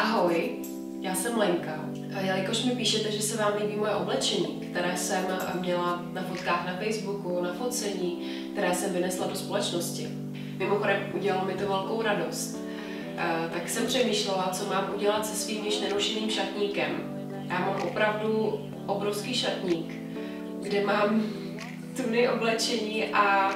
Ahoj, já jsem Lenka. Jelikož mi píšete, že se vám líbí moje oblečení, které jsem měla na fotkách na Facebooku, na focení, které jsem vynesla do společnosti. Mimochodem udělalo mi to velkou radost. Tak jsem přemýšlela, co mám udělat se svým již nenošeným šatníkem. Já mám opravdu obrovský šatník, kde mám tuny oblečení a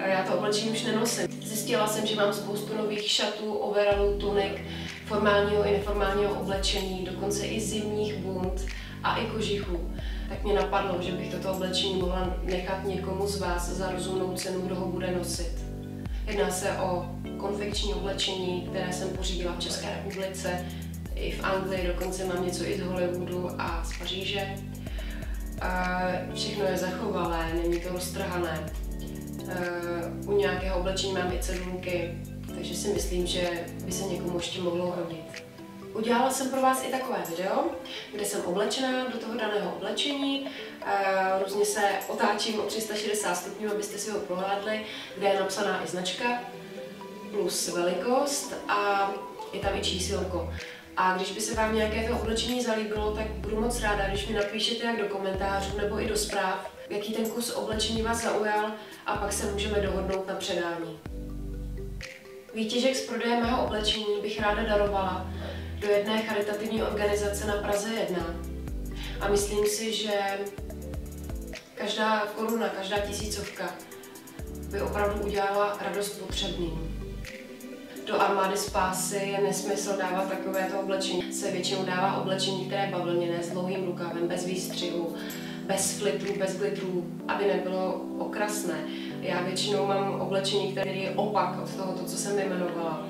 já to oblečení už nenosím. Zjistila jsem, že mám spoustu nových šatů, overallů, tunik, formálního i neformálního oblečení, dokonce i zimních bund a i kožichů. Tak mě napadlo, že bych toto oblečení mohla nechat někomu z vás za rozumnou cenu, kdo ho bude nosit. Jedná se o konfekční oblečení, které jsem pořídila v České republice, i v Anglii, dokonce mám něco i z Hollywoodu a z Paříže. Všechno je zachovalé, není to roztrhané. U nějakého oblečení mám i cedulky, takže si myslím, že by se někomu ještě mohlo hodit. Udělala jsem pro vás i takové video, kde jsem oblečená do toho daného oblečení. Různě se otáčím o 360 stupňů, abyste si ho prohlédli, kde je napsaná i značka, plus velikost a je tam i čísilko. A když by se vám nějaké to oblečení zalíbilo, tak budu moc ráda, když mi napíšete jak do komentářů nebo i do zpráv, jaký ten kus oblečení vás zaujal a pak se můžeme dohodnout na předání. Výtěžek z prodeje mého oblečení bych ráda darovala do jedné charitativní organizace na Praze 1. A myslím si, že každá koruna, každá tisícovka by opravdu udělala radost potřebným. Do armády spásy je nesmysl dávat takovéto oblečení. Se většinou dává oblečení, které je bavlněné, s dlouhým rukavem, bez výstřihu, bez filtrů, bez glitrů, aby nebylo okrasné. Já většinou mám oblečení, které je opak od toho, co jsem vyjmenovala.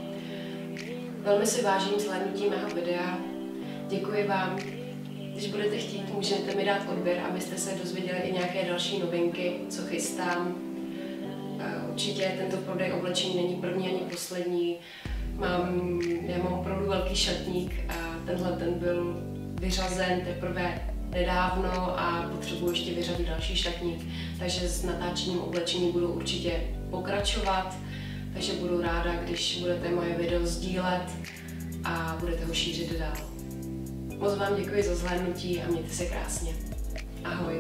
Velmi si vážím zhlédnutí mého videa. Děkuji vám. Když budete chtít, můžete mi dát odběr, abyste se dozvěděli i nějaké další novinky, co chystám. Určitě tento prodej oblečení není první ani poslední. Já mám opravdu velký šatník a ten byl vyřazen teprve nedávno a potřebuji ještě vyřadit další šatník. Takže s natáčením oblečení budu určitě pokračovat. Takže budu ráda, když budete moje video sdílet a budete ho šířit dál. Moc vám děkuji za zhlédnutí a mějte se krásně. Ahoj.